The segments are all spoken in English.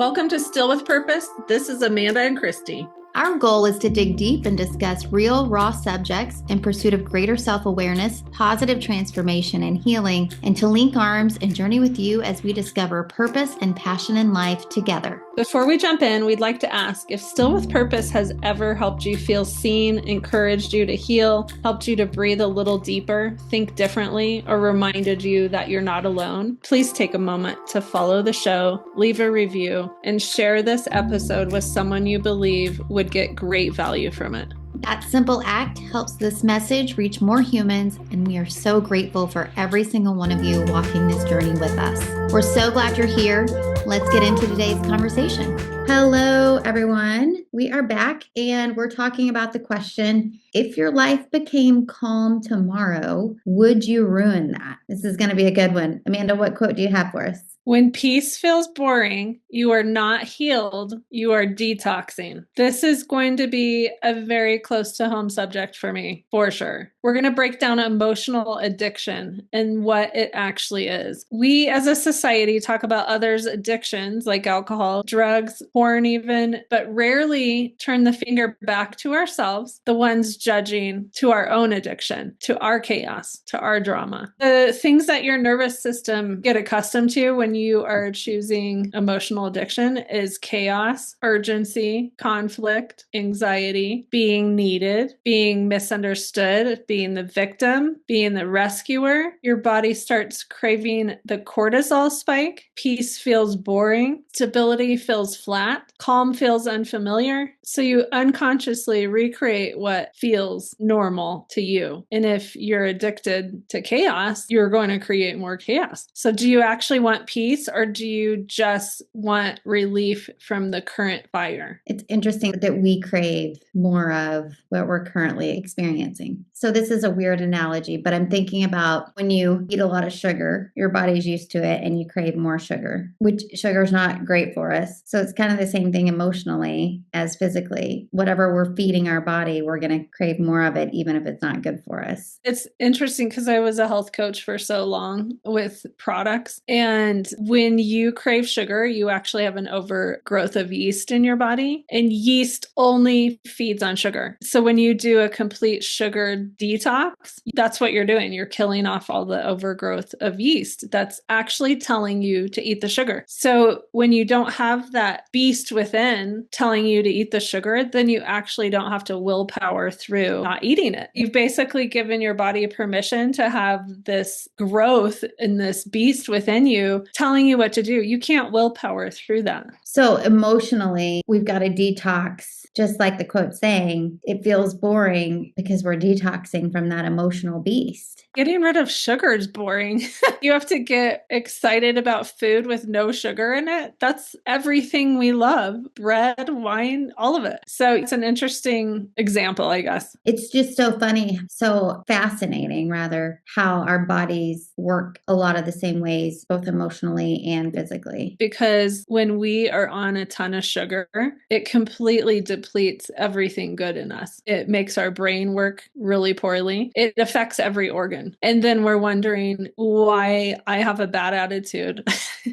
Welcome to Still with Purpose. This is Amanda and Christy. Our goal is to dig deep and discuss real, raw subjects in pursuit of greater self-awareness, positive transformation, and healing, and to link arms and journey with you as we discover purpose and passion in life together. Before we jump in, we'd like to ask if Still with Purpose has ever helped you feel seen, encouraged you to heal, helped you to breathe a little deeper, think differently, or reminded you that you're not alone. Please take a moment to follow the show, leave a review, and share this episode with someone you believe would get great value from it. That simple act helps this message reach more humans, and we are so grateful for every single one of you walking this journey with us. We're so glad you're here. Let's get into today's conversation. Hello, everyone. We are back, and we're talking about the question, if your life became calm tomorrow, would you ruin that? This is going to be a good one. Amanda, what quote do you have for us? When peace feels boring, you are not healed, you are detoxing. This is going to be a very close to home subject for me, for sure. We're going to break down emotional addiction and what it actually is. We as a society talk about others' addictions like alcohol, drugs, porn even, but rarely turn the finger back to ourselves, the ones judging, to our own addiction, to our chaos, to our drama. The things that your nervous system get accustomed to when you are choosing emotional addiction is chaos, urgency, conflict, anxiety, being needed, being misunderstood, being the victim, being the rescuer. Your body starts craving the cortisol spike. Peace feels boring. Stability feels flat. Calm feels unfamiliar. So you unconsciously recreate what feels normal to you. And if you're addicted to chaos, you're going to create more chaos. So do you actually want peace, or do you just want relief from the current fire? It's interesting that we crave more of what we're currently experiencing. So this is a weird analogy, but I'm thinking about when you eat a lot of sugar, your body's used to it and you crave more sugar, which sugar is not great for us. So it's kind of the same thing emotionally as physically. Whatever we're feeding our body, we're going to crave more of it, even if it's not good for us. It's interesting because I was a health coach for so long with products. And when you crave sugar, you actually have an overgrowth of yeast in your body, and yeast only feeds on sugar. So when you do a complete sugar detox, that's what you're doing. You're killing off all the overgrowth of yeast. That's actually telling you to eat the sugar. So when you don't have that beast within telling you to eat the sugar, then you actually don't have to willpower through not eating it. You've basically given your body permission to have this growth in this beast within you telling you what to do. You can't willpower through that. So emotionally, we've got to detox. Just like the quote saying, it feels boring because we're detoxing from that emotional beast. Getting rid of sugar is boring. You have to get excited about food with no sugar in it. That's everything we love. Bread, wine, all of it. So it's an interesting example, I guess. It's just so funny, so fascinating, rather, how our bodies work a lot of the same ways, both emotionally and physically. Because when we are on a ton of sugar, it completely depletes everything good in us. It makes our brain work really poorly. It affects every organ. And then we're wondering why I have a bad attitude.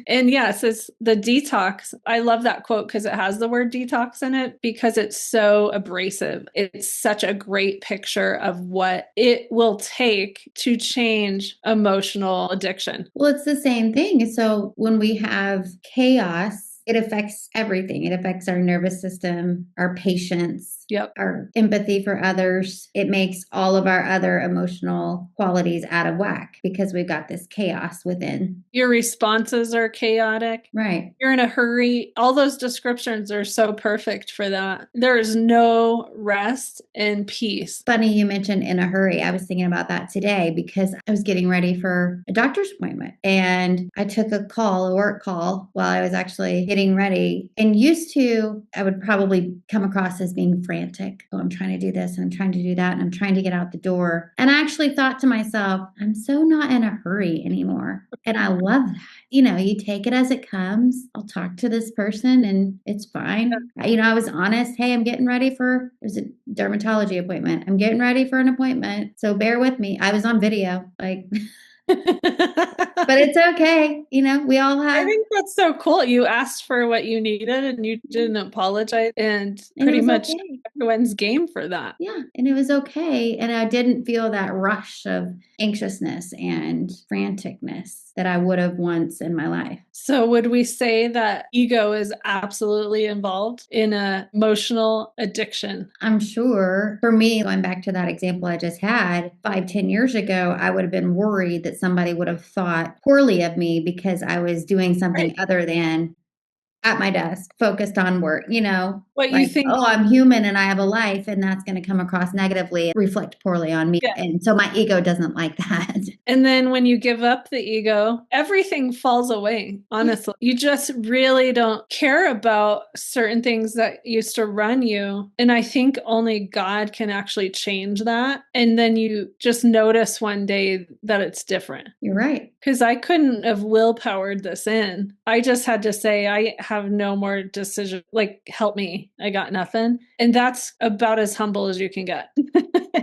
And yes, it's the detox. I love that quote because it has the word detox in it because it's so abrasive. It's such a great picture of what it will take to change emotional addiction. Well, it's the same thing. So when we have chaos, it affects everything. It affects our nervous system, our patience, our empathy for others. It makes all of our other emotional qualities out of whack because we've got this chaos within. Your responses are chaotic. Right. You're in a hurry. All those descriptions are so perfect for that. There is no rest and peace. Funny you mentioned in a hurry. I was thinking about that today because I was getting ready for a doctor's appointment and I took a work call while I was actually getting ready. And used to, I would probably come across as being frantic. Oh, I'm trying to do this and I'm trying to do that and I'm trying to get out the door. And I actually thought to myself, I'm so not in a hurry anymore. And I love that. You take it as it comes. I'll talk to this person and it's fine. I was honest. Hey, I'm getting ready for, it was a dermatology appointment. I'm getting ready for an appointment. So bear with me. I was on video. But it's okay. We all I have, think that's so cool. You asked for what you needed and you didn't apologize, and and it pretty was much okay. everyone's game for that. Yeah, and it was okay. And I didn't feel that rush of anxiousness and franticness that I would have once in my life. So, would we say that ego is absolutely involved in a emotional addiction? I'm sure for me, going back to that example I just had, 5, 10 years ago, I would have been worried that somebody would have thought poorly of me because I was doing something Right. other than at my desk, focused on work, What you like, think, oh, I'm human and I have a life, and that's going to come across negatively, reflect poorly on me. yeah. And so my ego doesn't like that. And then when you give up the ego, everything falls away, Yeah, honestly. You just really don't care about certain things that used to run you. And I think only God can actually change that. And then you just notice one day that it's different. you're right. Because I couldn't have willpowered this in. I just had to say, I have no more decision. Like, help me. I got nothing. And that's about as humble as you can get.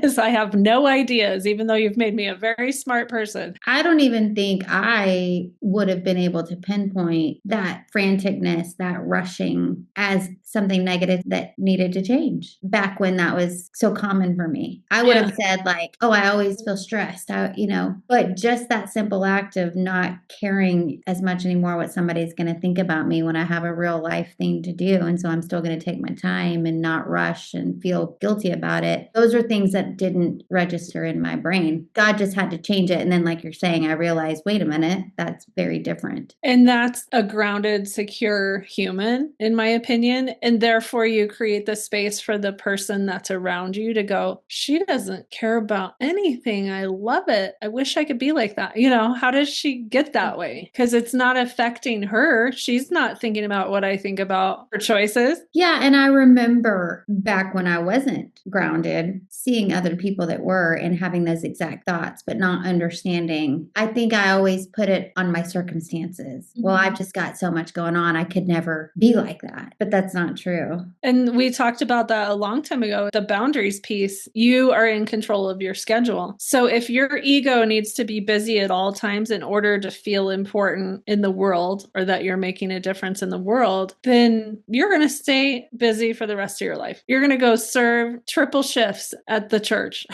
Is I have no ideas, even though you've made me a very smart person. I don't even think I would have been able to pinpoint that franticness, that rushing as something negative that needed to change back when that was so common for me. I would Yeah. have said, like, oh, I always feel stressed, but just that simple act of not caring as much anymore what somebody's going to think about me when I have a real life thing to do. And so I'm still going to take my time and not rush and feel guilty about it. Those are things that didn't register in my brain. God just had to change it. And then, like you're saying, I realized, wait a minute, that's very different. And that's a grounded, secure human, in my opinion. And therefore, you create the space for the person that's around you to go, she doesn't care about anything. I love it. I wish I could be like that. How does she get that way? Because it's not affecting her. She's not thinking about what I think about her choices. Yeah. And I remember back when I wasn't grounded, seeing other people that were and having those exact thoughts, but not understanding. I think I always put it on my circumstances. Well, I've just got so much going on. I could never be like that. But that's not true. And we talked about that a long time ago, the boundaries piece. You are in control of your schedule. So if your ego needs to be busy at all times in order to feel important in the world or that you're making a difference in the world, then you're going to stay busy for the rest of your life. You're going to go serve triple shifts at the church,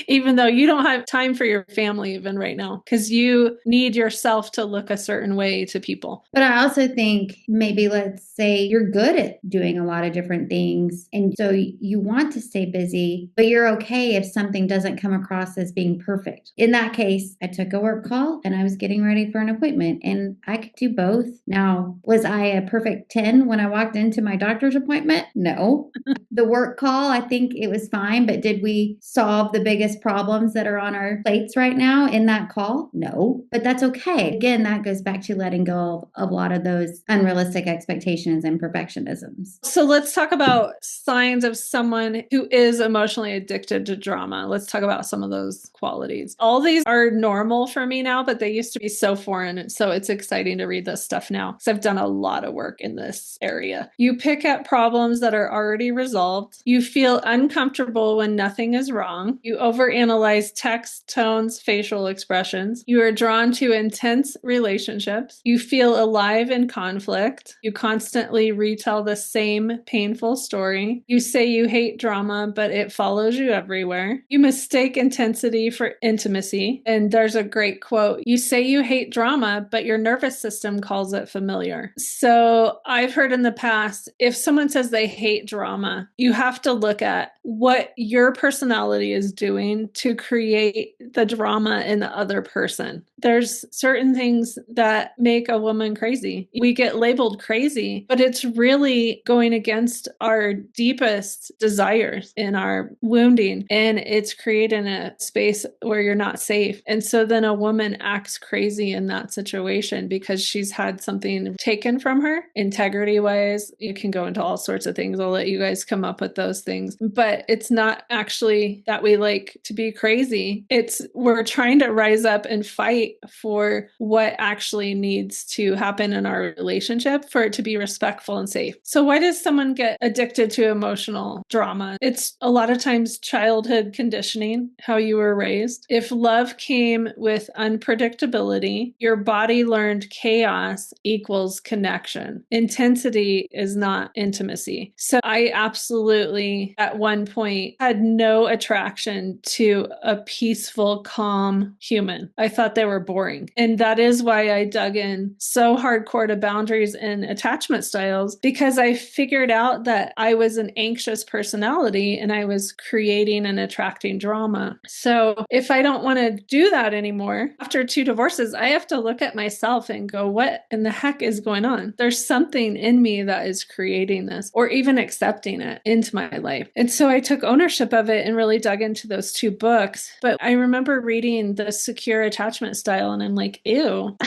even though you don't have time for your family even right now, because you need yourself to look a certain way to people. But I also think maybe let's say you're good at doing a lot of different things. And so you want to stay busy, but you're okay if something doesn't come across as being perfect. In that case, I took a work call and I was getting ready for an appointment and I could do both. Now, was I a perfect 10 when I walked into my doctor's appointment? No. The work call, I think it was fine, but did we solve the biggest problems that are on our plates right now in that call? No, but that's okay. Again, that goes back to letting go of a lot of those unrealistic expectations and perfectionisms. So let's talk about signs of someone who is emotionally addicted to drama. Let's talk about some of those qualities. All these are normal for me now, but they used to be so foreign. So it's exciting to read this stuff now because I've done a lot of work in this area. You pick at problems that are already resolved. You feel uncomfortable when nothing is wrong. You overanalyze text, tones, facial expressions. You are drawn to intense relationships. You feel alive in conflict. You constantly retell the same painful story. You say you hate drama, but it follows you everywhere. You mistake intensity for intimacy. And there's a great quote. You say you hate drama, but your nervous system calls it familiar. So I've heard in the past, if someone says they hate drama, you have to look at what your personality is doing to create the drama in the other person. There's certain things that make a woman crazy. We get labeled crazy, but it's really going against our deepest desires in our wounding. And it's creating a space where you're not safe. And so then a woman acts crazy in that situation because she's had something taken from from her, integrity wise. You can go into all sorts of things. I'll let you guys come up with those things. But it's not actually that we like to be crazy. It's we're trying to rise up and fight for what actually needs to happen in our relationship for it to be respectful and safe. So why does someone get addicted to emotional drama? It's a lot of times childhood conditioning, how you were raised. If love came with unpredictability, your body learned chaos equals connection. Intensity is not intimacy. So I absolutely, at one point, had no attraction to a peaceful, calm human. I thought they were boring. And that is why I dug in so hardcore to boundaries and attachment styles, because I figured out that I was an anxious personality and I was creating and attracting drama. So if I don't want to do that anymore, after 2 divorces, I have to look at myself and go, what in the heck is going on? There's something in me that is creating this, or even accepting it into my life. And so I took ownership of it and really dug into those 2 books. But I remember reading The Secure Attachment Style and I'm like, ew,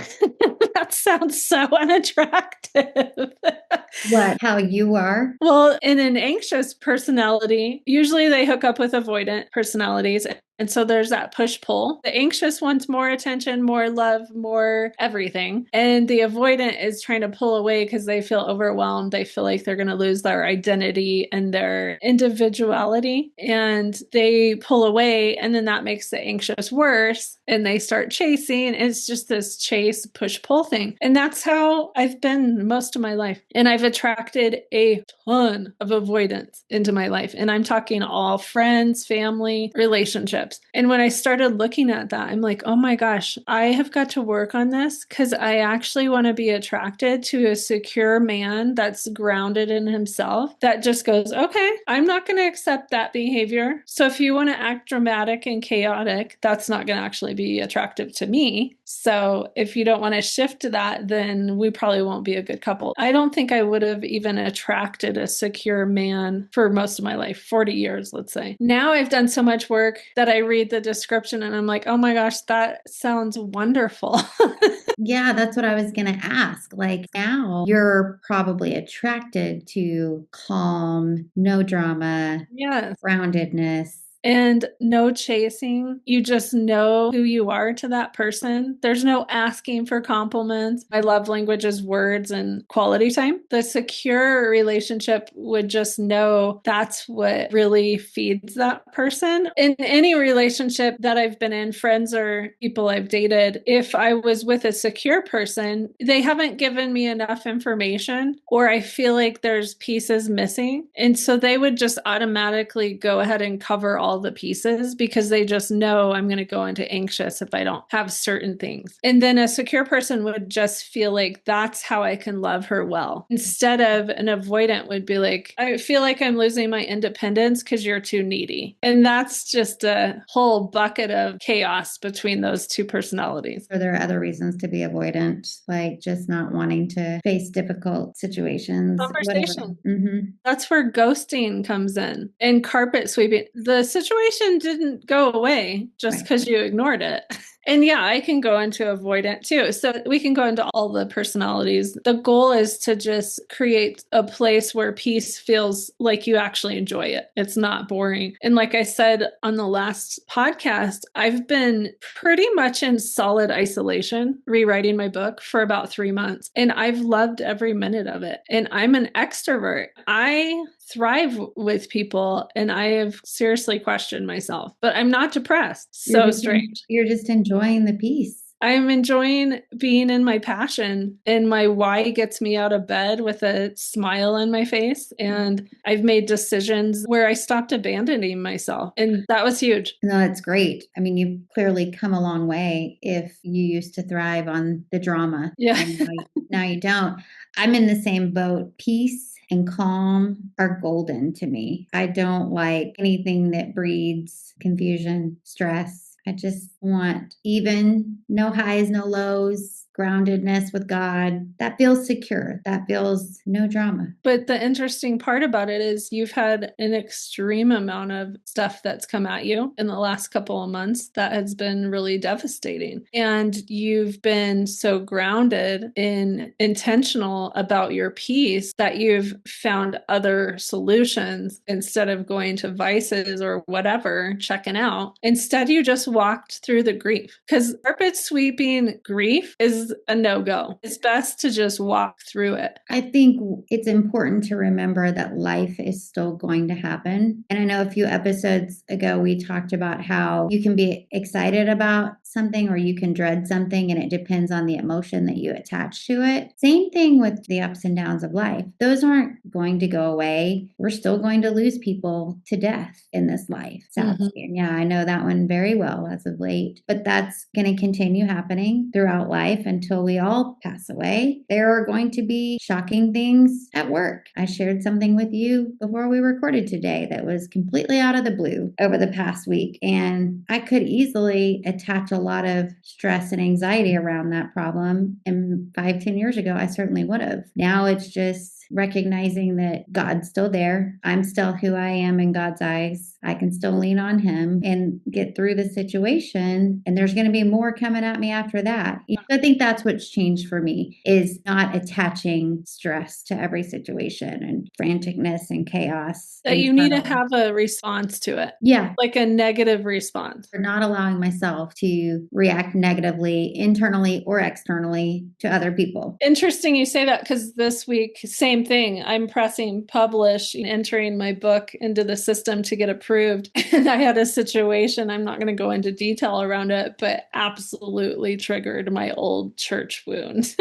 that sounds so unattractive. What? How you are? Well, in an anxious personality, usually they hook up with avoidant personalities. And so there's that push pull. The anxious wants more attention, more love, more everything. And the avoidant is trying to pull away because they feel overwhelmed. They feel like they're going to lose their identity and their individuality. And they pull away. And then that makes the anxious worse. And they start chasing. It's just this chase, push pull thing. And that's how I've been most of my life. And I've attracted a ton of avoidance into my life. And I'm talking all friends, family, relationships. And when I started looking at that, I'm like, oh my gosh, I have got to work on this because I actually want to be attracted to a secure man that's grounded in himself, that just goes, okay, I'm not going to accept that behavior. So if you want to act dramatic and chaotic, that's not going to actually be attractive to me. So if you don't want to shift to that, then we probably won't be a good couple. I don't think I would have even attracted a secure man for most of my life, 40 years, let's say. Now I've done so much work that I read the description and I'm like, oh my gosh, that sounds wonderful. Yeah, that's what I was going to ask. Like now you're probably attracted to calm, no drama, Yes. groundedness. And no chasing. You just know who you are to that person. There's no asking for compliments. My love language is words and quality time. The secure relationship would just know that's what really feeds that person. In any relationship that I've been in, friends or people I've dated, if I was with a secure person, they haven't given me enough information, or I feel like there's pieces missing. And so they would just automatically go ahead and cover all the pieces because they just know I'm going to go into anxious if I don't have certain things. And then a secure person would just feel like that's how I can love her well. Instead of an avoidant would be like, I feel like I'm losing my independence because you're too needy. And that's just a whole bucket of chaos between those 2 personalities. Are there other reasons to be avoidant, like just not wanting to face difficult situations? Conversation. Mm-hmm. That's where ghosting comes in and carpet sweeping. The situation didn't go away just because you ignored it. And yeah, I can go into avoidant too. So we can go into all the personalities. The goal is to just create a place where peace feels like you actually enjoy it. It's not boring. And like I said on the last podcast, I've been pretty much in solid isolation, rewriting my book for about 3 months. And I've loved every minute of it. And I'm an extrovert. I thrive with people and I have seriously questioned myself, but I'm not depressed. So strange. You're just enjoying the peace. I'm enjoying being in my passion, and my why gets me out of bed with a smile on my face. And I've made decisions where I stopped abandoning myself. And that was huge. No, that's great. I mean, you've clearly come a long way if you used to thrive on the drama. Yeah. And now you don't. I'm in the same boat. Peace and calm are golden to me. I don't like anything that breeds confusion, stress. I just want even, no highs, no lows, groundedness with God. That feels secure. That feels no drama. But the interesting part about it is you've had an extreme amount of stuff that's come at you in the last couple of months that has been really devastating. And you've been so grounded and intentional about your peace that you've found other solutions instead of going to vices or whatever, checking out. Instead, you just walked through the grief, because carpet sweeping grief is a no-go. It's best to just walk through it. I think it's important to remember that life is still going to happen. And I know a few episodes ago, we talked about how you can be excited about something or you can dread something, and it depends on the emotion that you attach to it. Same thing with the ups and downs of life. Those aren't going to go away. We're still going to lose people to death in this life, sadly. And yeah, I know that one very well as of late, but that's going to continue happening throughout life until we all pass away. There are going to be shocking things at work. I shared something with you before we recorded today that was completely out of the blue over the past week. And I could easily attach a lot of stress and anxiety around that problem. And 5-10 years ago, I certainly would have. Now it's just recognizing that God's still there. I'm still who I am in God's eyes. I can still lean on him and get through the situation. And there's going to be more coming at me after that. I think that's what's changed for me, is not attaching stress to every situation and franticness and chaos. That you need to have a response to it. Yeah. Like a negative response. For not allowing myself to react negatively, internally or externally, to other people. Interesting you say that, because this week, same thing. I'm pressing publish, entering my book into the system to get approved. And I had a situation, I'm not going to go into detail around it, but absolutely triggered my old church wound.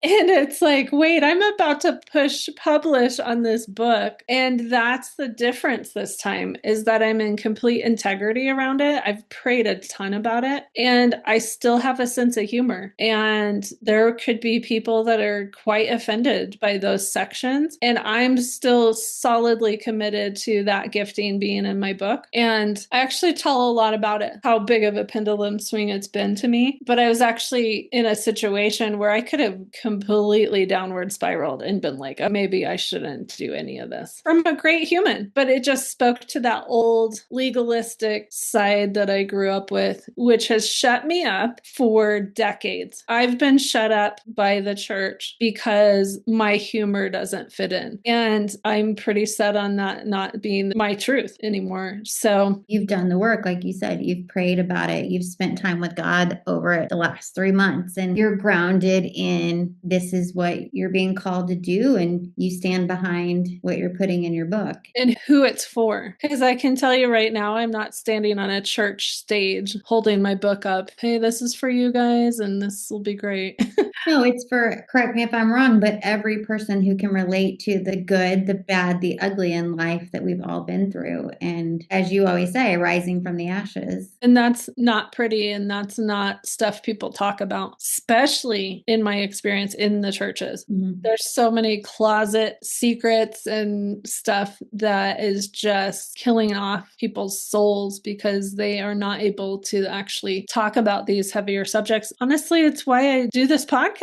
And it's like, wait, I'm about to push publish on this book. And that's the difference this time, is that I'm in complete integrity around it. I've prayed a ton about it, and I still have a sense of humor. And there could be people that are quite offended by those sections. And I'm still solidly committed to that gifting being in my book. And I actually tell a lot about it, how big of a pendulum swing it's been to me. But I was actually in a situation where I could have completely downward spiraled and been like, oh, maybe I shouldn't do any of this, from a great human. But it just spoke to that old legalistic side that I grew up with, which has shut me up for decades. I've been shut up by the church because my humor doesn't fit in. And I'm pretty set on that not being my truth anymore. So you've done the work, like you said, you've prayed about it. You've spent time with God over the last 3 months, and you're grounded in this is what you're being called to do, and you stand behind what you're putting in your book. And who it's for. Because I can tell you right now, I'm not standing on a church stage holding my book up. Hey, this is for you guys, and this will be great. No, it's for, correct me if I'm wrong, but every person who can relate to the good, the bad, the ugly in life that we've all been through. And as you always say, rising from the ashes. And that's not pretty, and that's not stuff people talk about, especially in my experience in the churches. Mm-hmm. There's so many closet secrets and stuff that is just killing off people's souls because they are not able to actually talk about these heavier subjects. Honestly, it's why I do this podcast.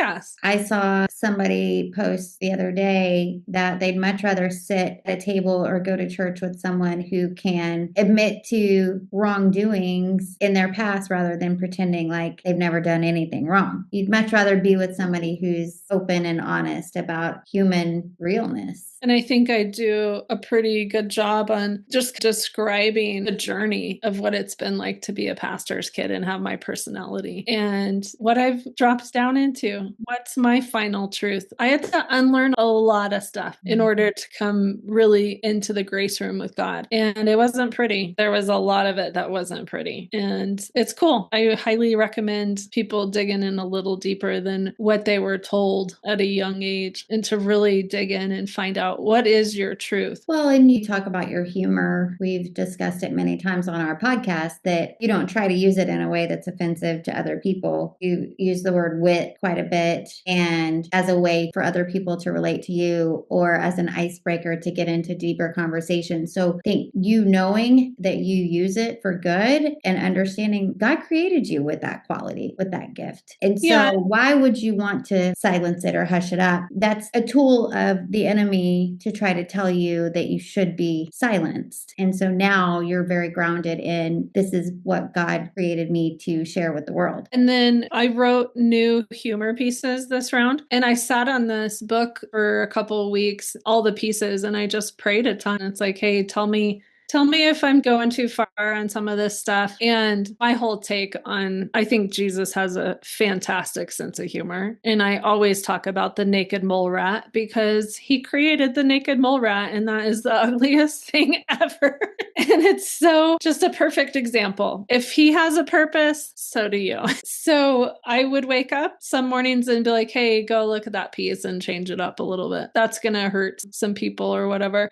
I saw somebody post the other day that they'd much rather sit at a table or go to church with someone who can admit to wrongdoings in their past rather than pretending like they've never done anything wrong. You'd much rather be with somebody who's open and honest about human realness. And I think I do a pretty good job on just describing the journey of what it's been like to be a pastor's kid and have my personality and what I've dropped down into. What's my final truth? I had to unlearn a lot of stuff in order to come really into the grace room with God. And it wasn't pretty. There was a lot of it that wasn't pretty. And it's cool. I highly recommend people digging in a little deeper than what they were told at a young age, and to really dig in and find out what is your truth. Well, and you talk about your humor. We've discussed it many times on our podcast that you don't try to use it in a way that's offensive to other people. You use the word wit quite a it and as a way for other people to relate to you or as an icebreaker to get into deeper conversations. So I think you knowing that you use it for good and understanding God created you with that quality, with that gift. And so why would you want to silence it or hush it up? That's a tool of the enemy to try to tell you that you should be silenced. And so now you're very grounded in this is what God created me to share with the world. And then I wrote new humor pieces this round. And I sat on this book for a couple of weeks, all the pieces, and I just prayed a ton. It's like, hey, tell me if I'm going too far on some of this stuff. And my whole take on, I think Jesus has a fantastic sense of humor. And I always talk about the naked mole rat because he created the naked mole rat. And that is the ugliest thing ever. And it's so just a perfect example. If he has a purpose, so do you. So I would wake up some mornings and be like, hey, go look at that piece and change it up a little bit. That's going to hurt some people or whatever.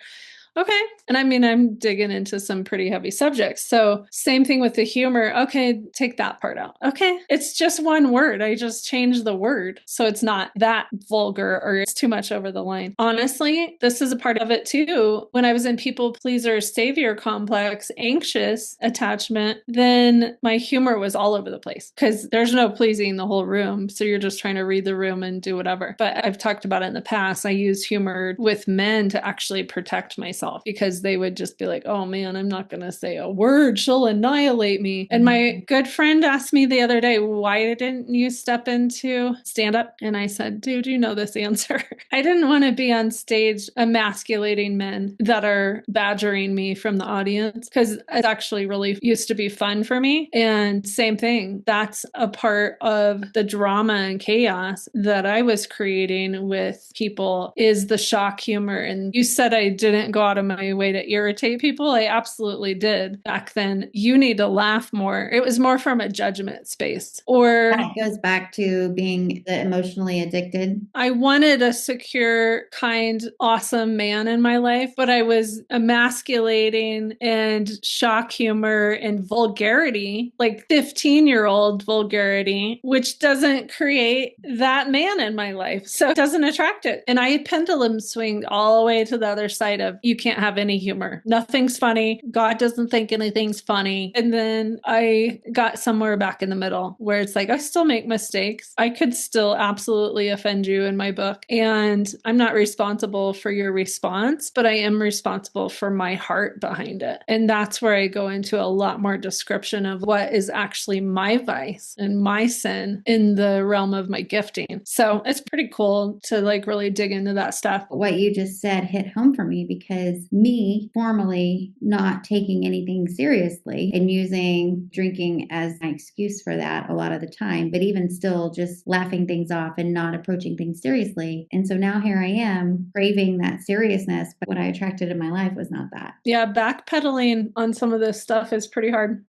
Okay. And I mean, I'm digging into some pretty heavy subjects. So same thing with the humor. Okay, take that part out. Okay. It's just one word. I just changed the word. So it's not that vulgar or it's too much over the line. Honestly, this is a part of it too. When I was in people pleaser savior complex, anxious attachment, then my humor was all over the place because there's no pleasing the whole room. So you're just trying to read the room and do whatever. But I've talked about it in the past. I use humor with men to actually protect myself because they would just be like, oh man, I'm not going to say a word. She'll annihilate me. And my good friend asked me the other day, why didn't you step into stand up? And I said, dude, you know this answer. I didn't want to be on stage emasculating men that are badgering me from the audience because it actually really used to be fun for me. And same thing. That's a part of the drama and chaos that I was creating with people is the shock humor. And you said I didn't go out of my way to irritate people. I absolutely did back then. You need to laugh more. It was more from a judgment space. Or that goes back to being the emotionally addicted. I wanted a secure, kind, awesome man in my life, but I was emasculating and shock humor and vulgarity, like 15-year-old vulgarity, which doesn't create that man in my life. So it doesn't attract it. And I pendulum swing all the way to the other side of you can't have any humor. Nothing's funny. God doesn't think anything's funny. And then I got somewhere back in the middle where it's like, I still make mistakes. I could still absolutely offend you in my book. And I'm not responsible for your response, but I am responsible for my heart behind it. And that's where I go into a lot more description of what is actually my vice and my sin in the realm of my gifting. So it's pretty cool to like really dig into that stuff. What you just said hit home for me because me formally not taking anything seriously and using drinking as my excuse for that a lot of the time, but even still just laughing things off and not approaching things seriously. And so now here I am craving that seriousness, but what I attracted in my life was not that. Yeah, backpedaling on some of this stuff is pretty hard.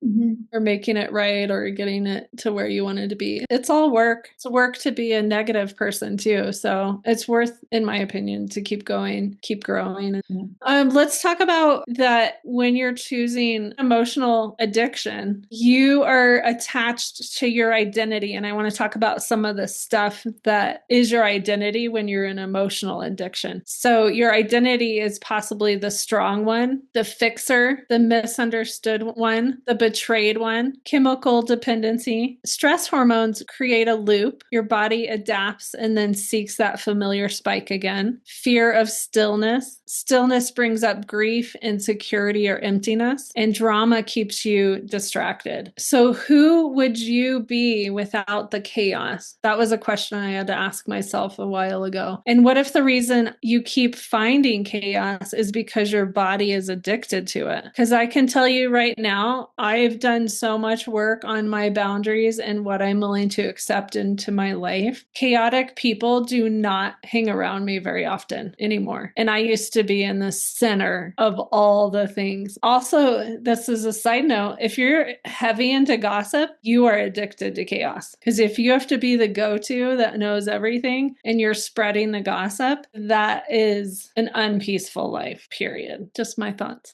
Or making it right or getting it to where you wanted to be. It's all work. It's work to be a negative person too. So it's worth, in my opinion, to keep going, keep growing. Let's talk about that when you're choosing emotional addiction, you are attached to your identity. And I want to talk about some of the stuff that is your identity when you're in emotional addiction. So your identity is possibly the strong one, the fixer, the misunderstood one, the betrayed one, chemical dependency. Stress hormones create a loop. Your body adapts and then seeks that familiar spike again. Fear of stillness. Stillness brings up grief, insecurity, or emptiness, and drama keeps you distracted. So who would you be without the chaos? That was a question I had to ask myself a while ago. And what if the reason you keep finding chaos is because your body is addicted to it? Because I can tell you right now, I've done so much work on my boundaries and what I'm willing to accept into my life. Chaotic people do not hang around me very often anymore. And I used to be in this center of all the things. Also, this is a side note. If you're heavy into gossip, you are addicted to chaos. Because if you have to be the go-to that knows everything and you're spreading the gossip, that is an unpeaceful life, period. Just my thoughts.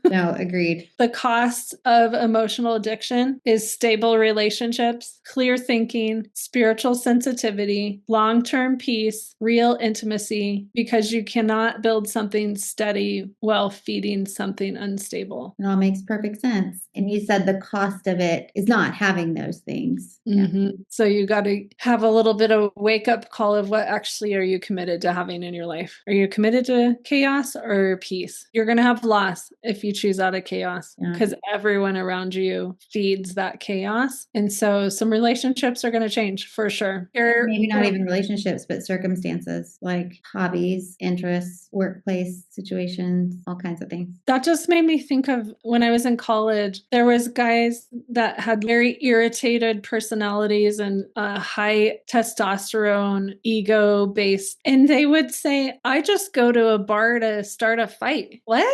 No, agreed. The cost of emotional addiction is stable relationships, clear thinking, spiritual sensitivity, long-term peace, real intimacy, because you cannot build something steady while feeding something unstable. It all makes perfect sense. And you said the cost of it is not having those things. Mm-hmm. So you got to have a little bit of wake up call of what actually are you committed to having in your life? Are you committed to chaos or peace? You're going to have loss if you choose out of chaos because everyone around you feeds that chaos. And so some relationships are going to change for sure. Maybe not even relationships, but circumstances like hobbies, interests, workplace situations, all kinds of things. That just made me think of when I was in college, there was guys that had very irritated personalities and high testosterone, ego based. And they would say, I just go to a bar to start a fight. What?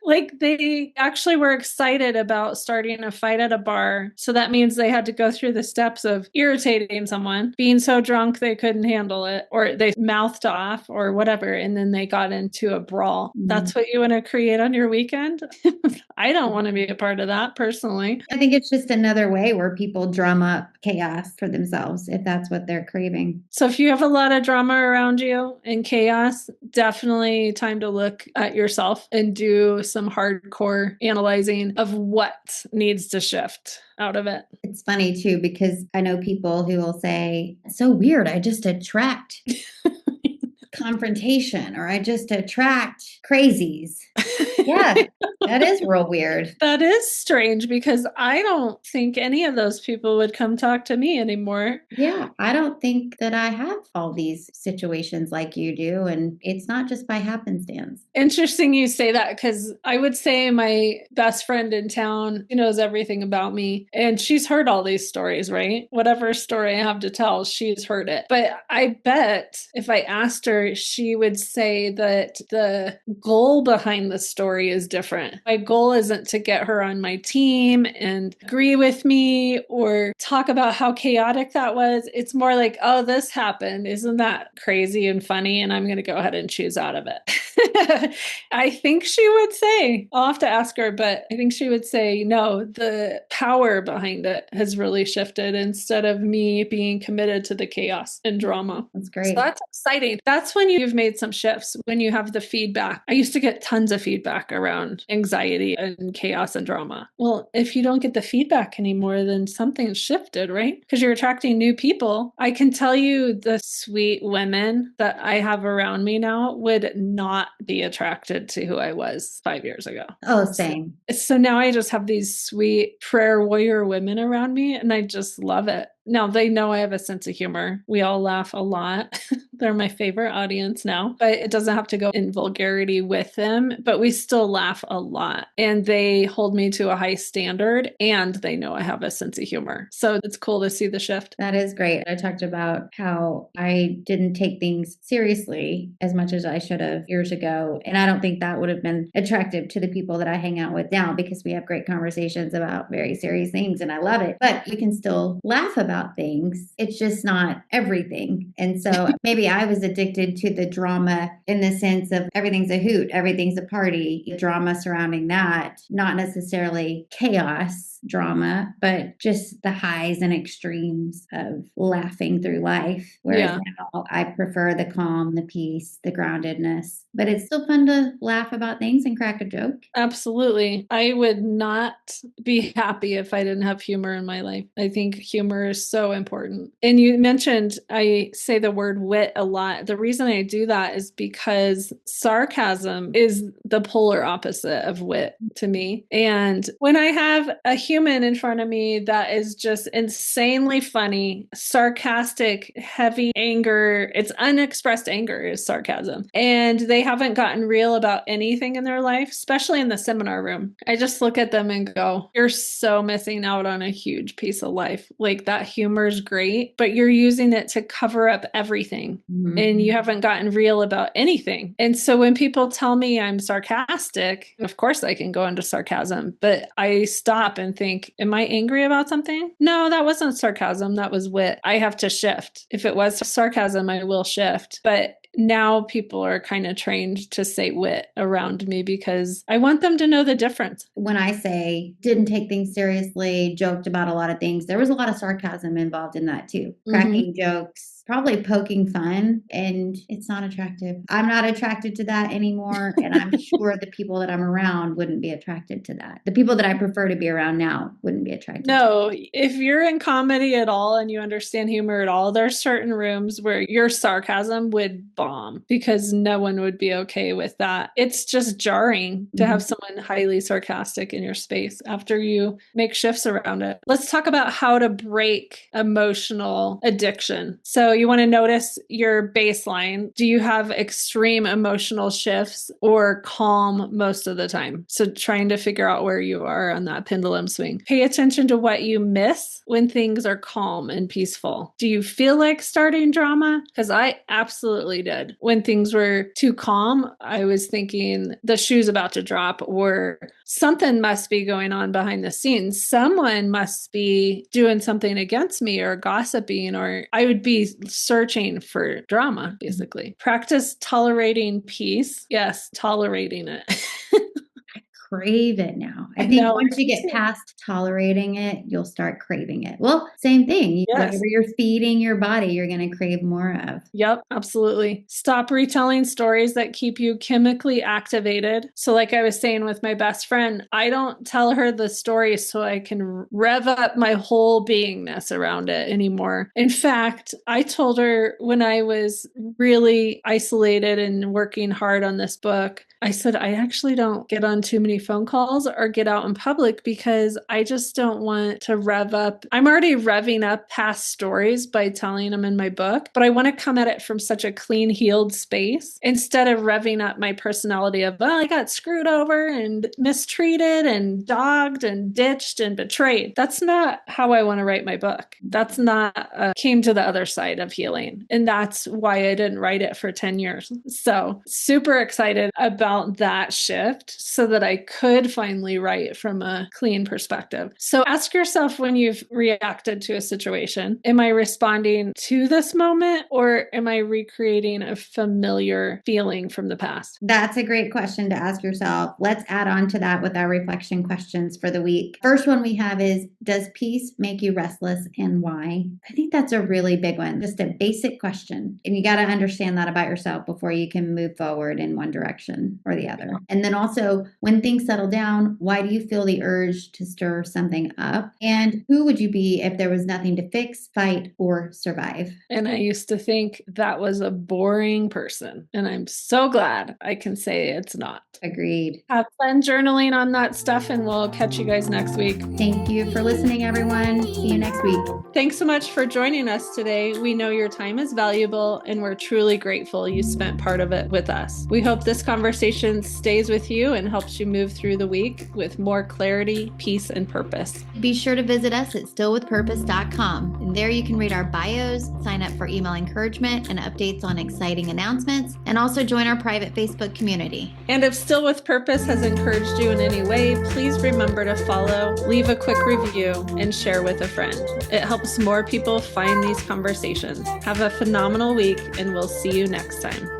Like they actually were excited about starting a fight at a bar. So that means they had to go through the steps of irritating someone, being so drunk they couldn't handle it, or they mouthed off or whatever. And then they got into a brawl. That's what you want to create on your weekend? I don't want to be a part of that personally. I think it's just another way where people drum up chaos for themselves if that's what they're craving. So if you have a lot of drama around you and chaos, definitely time to look at yourself and do some hardcore analyzing of what needs to shift out of it. It's funny too, because I know people who will say, it's so weird. I just attract confrontation, or I just attract crazies. Yeah, that is real weird. That is strange because I don't think any of those people would come talk to me anymore. Yeah, I don't think that I have all these situations like you do. And it's not just by happenstance. Interesting you say that, because I would say my best friend in town, she knows everything about me and she's heard all these stories, right? Whatever story I have to tell, she's heard it. But I bet if I asked her, she would say that the goal behind the story is different. My goal isn't to get her on my team and agree with me or talk about how chaotic that was. It's more like, oh, this happened. Isn't that crazy and funny? And I'm going to go ahead and choose out of it. I think she would say, I'll have to ask her, but I think she would say, no, the power behind it has really shifted instead of me being committed to the chaos and drama. That's great. So that's exciting. That's when you've made some shifts, when you have the feedback. I used to get tons of feedback around anxiety and chaos and drama. Well, if you don't get the feedback anymore, then something's shifted, right? Because you're attracting new people. I can tell you the sweet women that I have around me now would not be attracted to who I was 5 years ago. Oh, same. So now I just have these sweet prayer warrior women around me and I just love it. Now they know I have a sense of humor. We all laugh a lot. They're my favorite audience now, but it doesn't have to go in vulgarity with them, but we still laugh a lot and they hold me to a high standard and they know I have a sense of humor. So it's cool to see the shift. That is great. I talked about how I didn't take things seriously as much as I should have years ago. And I don't think that would have been attractive to the people that I hang out with now, because we have great conversations about very serious things and I love it. But we can still laugh about things. It's just not everything. And so maybe I was addicted to the drama in the sense of everything's a hoot, everything's a party, the drama surrounding that, not necessarily chaos drama, but just the highs and extremes of laughing through life. Whereas now I prefer the calm, the peace, the groundedness. But it's still fun to laugh about things and crack a joke. Absolutely. I would not be happy if I didn't have humor in my life. I think humor is so important. And you mentioned I say the word wit a lot. The reason I do that is because sarcasm is the polar opposite of wit to me. And when I have a human in front of me that is just insanely funny, sarcastic, heavy anger, it's unexpressed anger is sarcasm. And they haven't gotten real about anything in their life, especially in the seminar room. I just look at them and go, you're so missing out on a huge piece of life. Like that humor is great, but you're using it to cover up everything. and you haven't gotten real about anything. And so when people tell me I'm sarcastic, of course I can go into sarcasm, but I stop and think, am I angry about something? No, that wasn't sarcasm. That was wit. I have to shift. If it was sarcasm, I will shift. But now people are kind of trained to say wit around me because I want them to know the difference. When I say didn't take things seriously, joked about a lot of things, there was a lot of sarcasm involved in that too. Cracking jokes, probably poking fun, and it's not attractive. I'm not attracted to that anymore. And I'm sure the people that I'm around wouldn't be attracted to that. The people that I prefer to be around now wouldn't be attracted No, to that. if you're in comedy at all and you understand humor at all, there's certain rooms where your sarcasm would bomb because no one would be okay with that. It's just jarring to have someone highly sarcastic in your space after you make shifts around it. Let's talk about how to break emotional addiction. So you want to notice your baseline. Do you have extreme emotional shifts or calm most of the time? So trying to figure out where you are on that pendulum swing. Pay attention to what you miss when things are calm and peaceful. Do you feel like starting drama? Because I absolutely did. When things were too calm, I was thinking the shoe's about to drop or something must be going on behind the scenes. Someone must be doing something against me or gossiping, or I would be searching for drama, basically. Practice tolerating peace. Yes, tolerating it. Crave it now. I think once you get past tolerating it, you'll start craving it. Well, same thing. Yes. Whatever you're feeding your body, you're going to crave more of. Yep, absolutely. Stop retelling stories that keep you chemically activated. So like I was saying with my best friend, I don't tell her the story so I can rev up my whole beingness around it anymore. In fact, I told her when I was really isolated and working hard on this book, I said, I actually don't get on too many phone calls or get out in public because I just don't want to rev up. I'm already revving up past stories by telling them in my book, but I want to come at it from such a clean, healed space instead of revving up my personality of, well, I got screwed over and mistreated and dogged and ditched and betrayed. That's not how I want to write my book. That's not came to the other side of healing. And that's why I didn't write it for 10 years. So super excited about that shift so that I could finally write from a clean perspective. So ask yourself when you've reacted to a situation, am I responding to this moment or am I recreating a familiar feeling from the past? That's a great question to ask yourself. Let's add on to that with our reflection questions for the week. First one we have is, does peace make you restless and why? I think that's a really big one. Just a basic question. And you got to understand that about yourself before you can move forward in one direction or the other. And then also, when things settle down, why do you feel the urge to stir something up? And who would you be if there was nothing to fix, fight, or survive? And I used to think that was a boring person. And I'm so glad I can say it's not. Agreed. Have fun journaling on that stuff, and we'll catch you guys next week. Thank you for listening, everyone. See you next week. Thanks so much for joining us today. We know your time is valuable, and we're truly grateful you spent part of it with us. We hope this conversation stays with you and helps you move through the week with more clarity, peace, and purpose. Be sure to visit us at stillwithpurpose.com. And there you can read our bios, sign up for email encouragement and updates on exciting announcements, and also join our private Facebook community. And if Still with Purpose has encouraged you in any way, please remember to follow, leave a quick review, and share with a friend. It helps more people find these conversations. Have a phenomenal week, and we'll see you next time.